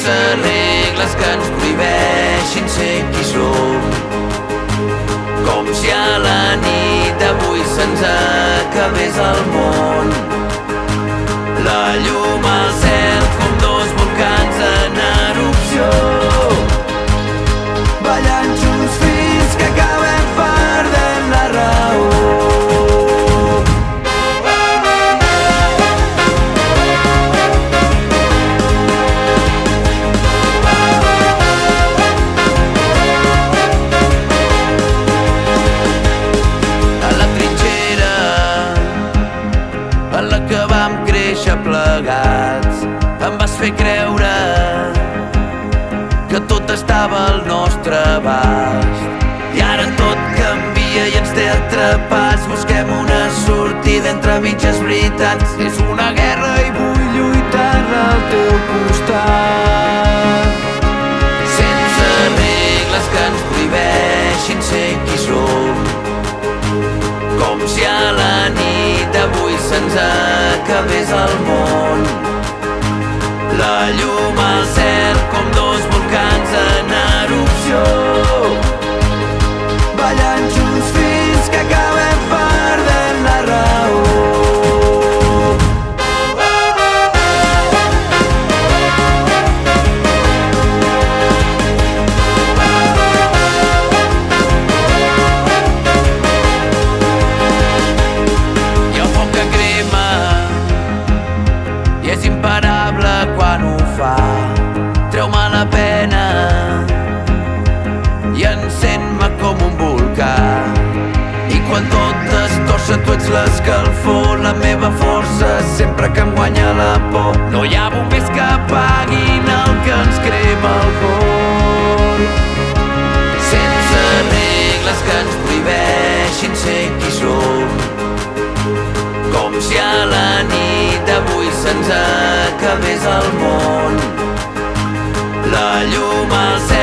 sense regles que ens prohibeixin ser qui som, com si a la nit d'avui se'ns acabés el món. La llum al cel com dos volcans en erupció, ballant junts fins que acabem perdent la raó. Que vam créixer plegats, em vas fer creure que tot estava al nostre abast. I ara tot canvia i ens té atrapats. Busquem una sortida entre mitges veritats. És una guerra i vull lluitar al teu costat, sense regles que ens prohibeixin ser qui som, com si a la nit d'avui se'ns acabés el món. La llum al cel com dos volcans en erupció, ballant junts fins que acabem perdent la raó. Imparable quan ho fa, treu-me la pena i encén-me com un volcà. I quan tot es torça tu ets l'escalfor, la meva força sempre que em guanya la por. No hi ha bombers que apaguin el que ens crema el cor, sense regles que ens prohibeixin ser qui som, com si a la nit d'avui se'ns acabés el món. La llum al cel